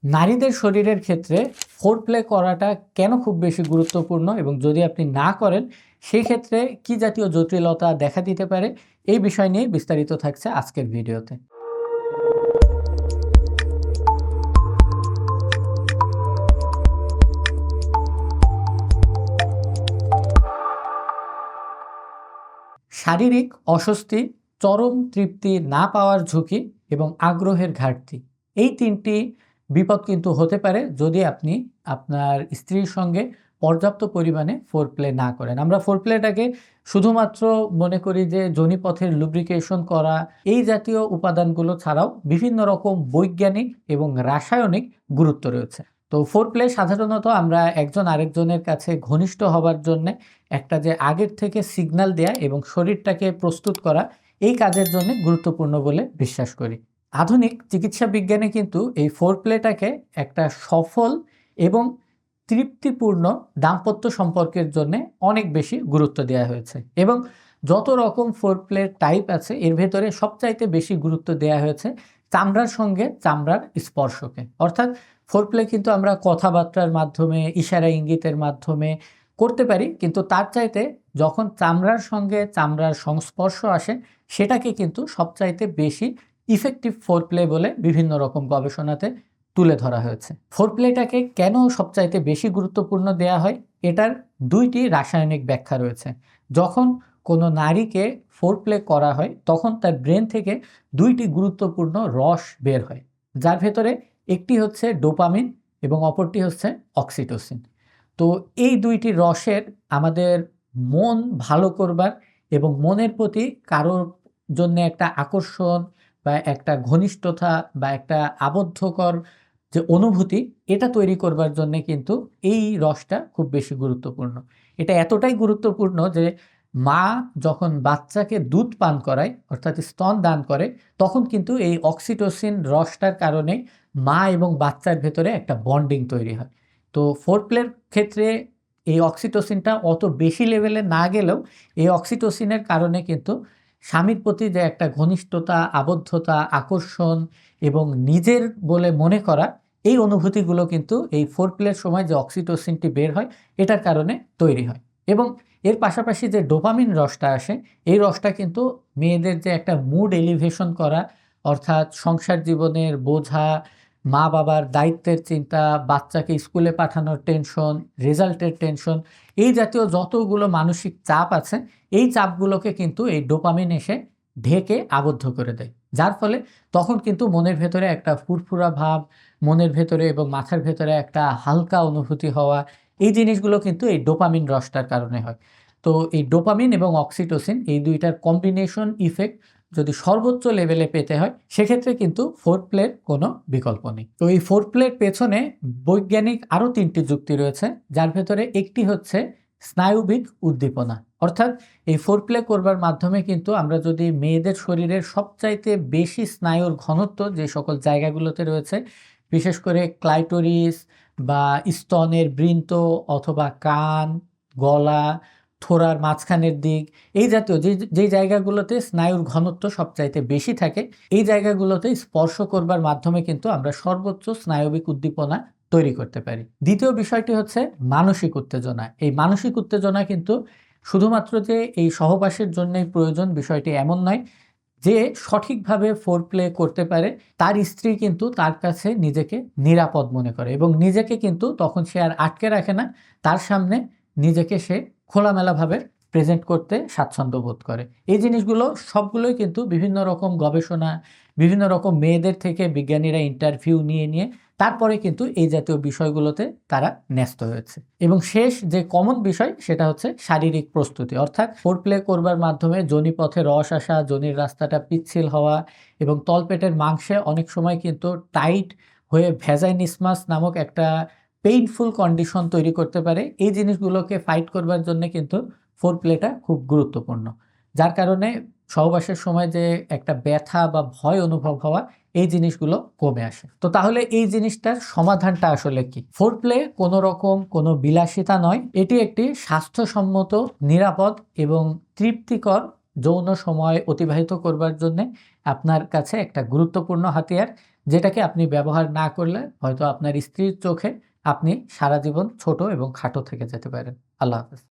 নারীদের শরীরের ক্ষেত্রে ফোরপ্লে করাটা কেন খুব বেশি গুরুত্বপূর্ণ এবং যদি আপনি না করেন সেই ক্ষেত্রে কি জাতীয় জটিলতা দেখা দিতে পারে, এই বিষয় নিয়ে বিস্তারিত থাকছে আজকের ভিডিওতে। শারীরিক অস্বস্তি, চরম তৃপ্তি না পাওয়ার ঝুঁকি এবং আগ্রহের ঘাটতি, এই তিনটি বিপদ কিন্তু হতে পারে যদি আপনি আপনার স্ত্রীর সঙ্গে পর্যাপ্ত পরিমাণে ফোরপ্লে না করেন। আমরা ফোরপ্লেটাকে শুধুমাত্র মনে করি যে যোনিপথের লুব্রিকেশন করা, এই জাতীয় উপাদানগুলো ছাড়াও বিভিন্ন রকম বৈজ্ঞানিক এবং রাসায়নিক গুরুত্ব রয়েছে। তো ফোরপ্লে সাধারণত আমরা একজন আরেকজনের কাছে ঘনিষ্ঠ হবার জন্যে একটা যে আগের থেকে সিগন্যাল দেয়া এবং শরীরটাকে প্রস্তুত করা, এই কাজের জন্য গুরুত্বপূর্ণ বলে বিশ্বাস করি। আধুনিক চিকিৎসা বিজ্ঞানে কিন্তু এই ফোরপ্লেটাকে একটা সফল এবং তৃপ্তিপূর্ণ দাম্পত্য সম্পর্কের জন্য অনেক বেশি গুরুত্ব দেওয়া হয়েছে এবং যত রকম ফোরপ্লে টাইপ আছে এর ভেতরে সবচাইতে বেশি গুরুত্ব দেওয়া হয়েছে চামড়ার সঙ্গে চামড়ার স্পর্শকে। অর্থাৎ ফোরপ্লে কিন্তু আমরা কথাবার্তার মাধ্যমে, ইশারা ইঙ্গিতের মাধ্যমে করতে পারি, কিন্তু তার চাইতে যখন চামড়ার সঙ্গে চামড়ার সংস্পর্শ আসে সেটাকে কিন্তু সবচাইতে বেশি ইফেক্টিভ ফোরপ্লে বলে বিভিন্ন রকম গবেষণাতে তুলে ধরা হয়েছে। ফোরপ্লেটাকে কেন সবচাইতে বেশি গুরুত্বপূর্ণ দেয়া হয়, এটার দুইটি রাসায়নিক ব্যাখ্যা রয়েছে। যখন কোনো নারীকে ফোরপ্লে করা হয় তখন তার ব্রেন থেকে দুইটি গুরুত্বপূর্ণ রস বের হয়, যার ভেতরে একটি হচ্ছে ডোপামিন এবং অপরটি হচ্ছে অক্সিটোসিন। তো এই দুইটি রসের আমাদের মন ভালো করবার এবং মনের প্রতি কারোর জন্য একটা আকর্ষণ বা একটা ঘনিষ্ঠতা বা একটা আবদ্ধকর যে অনুভূতি, এটা তৈরি করবার জন্যে কিন্তু এই রসটা খুব বেশি গুরুত্বপূর্ণ। এটা এতটাই গুরুত্বপূর্ণ যে মা যখন বাচ্চাকে দুধ পান করায় অর্থাৎ স্তন দান করে তখন কিন্তু এই অক্সিটোসিন রসটার কারণে মা এবং বাচ্চার ভেতরে একটা বন্ডিং তৈরি হয়। তো ফোরপ্লের ক্ষেত্রে এই অক্সিটোসিনটা অত বেশি লেভেলে না গেলেও এই অক্সিটোসিনের কারণে কিন্তু স্বামীর প্রতি যে একটা ঘনিষ্ঠতা, আবদ্ধতা, আকর্ষণ এবং নিজের বলে মনে করা, এই অনুভূতিগুলো কিন্তু এই ফোরপ্লের সময় যে অক্সিটোসিনটি বের হয় এটার কারণে তৈরি হয়। এবং এর পাশাপাশি যে ডোপামিন রসটা আসে, এই রসটা কিন্তু মেয়েদের যে একটা মুড এলিভেশন করা, অর্থাৎ সংসার জীবনের বোঝা, মা বাবার দায়িত্বের চিন্তা, বাচ্চাকে স্কুলে পাঠানোর টেনশন, রেজাল্টের টেনশন, এই জাতীয় যতগুলো মানসিক চাপ আছে এই চাপগুলোকে কিন্তু এই ডোপামিন এসে ঢেকে আবদ্ধ করে দেয়। যার ফলে তখন কিন্তু মনের ভেতরে একটা ফুরফুরা ভাব, মনের ভেতরে এবং মাথার ভেতরে একটা হালকা অনুভূতি হওয়া, এই জিনিসগুলো কিন্তু এই ডোপামিন রসটার কারণে হয়। তো এই ডোপামিন এবং অক্সিটোসিন এই দুইটার কম্বিনেশন ইফেক্ট যদি সর্বোচ্চ লেভেলে পেতে হয় সেক্ষেত্রে কিন্তু ফোরপ্লের কোনো বিকল্প নেই। তো এই ফোরপ্লের পেছনে বৈজ্ঞানিক আরও তিনটি যুক্তি রয়েছে, যার ভেতরে একটি হচ্ছে স্নায়ুবিক উদ্দীপনা। অর্থাৎ এই ফোরপ্লে করবার মাধ্যমে কিন্তু আমরা যদি মেয়েদের শরীরের সবচাইতে বেশি স্নায়ুর ঘনত্ব যে সকল জায়গাগুলোতে রয়েছে, বিশেষ করে ক্লাইটোরিস বা স্তনের বৃন্ত অথবা কান, গলা, থোড়ার মাঝখানের দিক, এই জাতীয় যেই জায়গাগুলোতে স্নায়ুর ঘনত্ব সবচাইতে বেশি থাকে এই জায়গাগুলোতে স্পর্শ করবার মাধ্যমে কিন্তু আমরা সর্বোচ্চ স্নায়বিক উদ্দীপনা তৈরি করতে পারি। দ্বিতীয় বিষয়টি হচ্ছে মানসিক উত্তেজনা। এই মানসিক উত্তেজনা কিন্তু শুধুমাত্র যে এই সহবাসের জন্যই প্রয়োজন বিষয়টি এমন নয়। যে সঠিকভাবে ফোরপ্লে করতে পারে তার স্ত্রী কিন্তু তার কাছে নিজেকে নিরাপদ মনে করে এবং নিজেকে কিন্তু তখন সে আর আটকে রাখে না, তার সামনে নিজেকে সে খোলামেলাভাবে প্রেজেন্ট করতে স্বাচ্ছন্দ্য বোধ করে। এই জিনিসগুলো সবগুলোই কিন্তু বিভিন্ন রকম গবেষণা, বিভিন্ন রকম মেয়েদের থেকে বিজ্ঞানীরা ইন্টারভিউ নিয়ে তারপরে কিন্তু এই জাতীয় বিষয়গুলোতে তারা ন্যস্ত হয়েছে। এবং শেষ যে কমন বিষয় সেটা হচ্ছে শারীরিক প্রস্তুতি। অর্থাৎ ফোরপ্লে করবার মাধ্যমে যোনিপথে রস আসা, যোনির রাস্তাটা পিচ্ছিল হওয়া এবং তলপেটের মাংসে অনেক সময় কিন্তু টাইট হয়ে ভ্যাজাইনিসমাস নামক একটা পেইনফুল কন্ডিশন তৈরি করতে পারে। এই জিনিসগুলোকে ফাইট করবার জন্য কিন্তু ফোরপ্লেটা খুব গুরুত্বপূর্ণ, যার কারণে সহবাসের সময় যে একটা ব্যথা বা ভয় অনুভব হওয়া এই জিনিসগুলো কমে আসে। তো তাহলে এই জিনিসটার সমাধানটা আসলে কি? ফোরপ্লে কোনো রকম কোনো বিলাসিতা নয়, এটি একটি স্বাস্থ্যসম্মত, নিরাপদ এবং তৃপ্তিকর যৌন সময় অতিবাহিত করবার জন্য আপনার কাছে একটা গুরুত্বপূর্ণ হাতিয়ার, যেটাকে আপনি ব্যবহার না করলে হয়তো আপনার স্ত্রীর চোখে আপনি সারা জীবন ছোট এবং খাটো থেকে যেতে পারেন। আল্লাহ হাফেজ।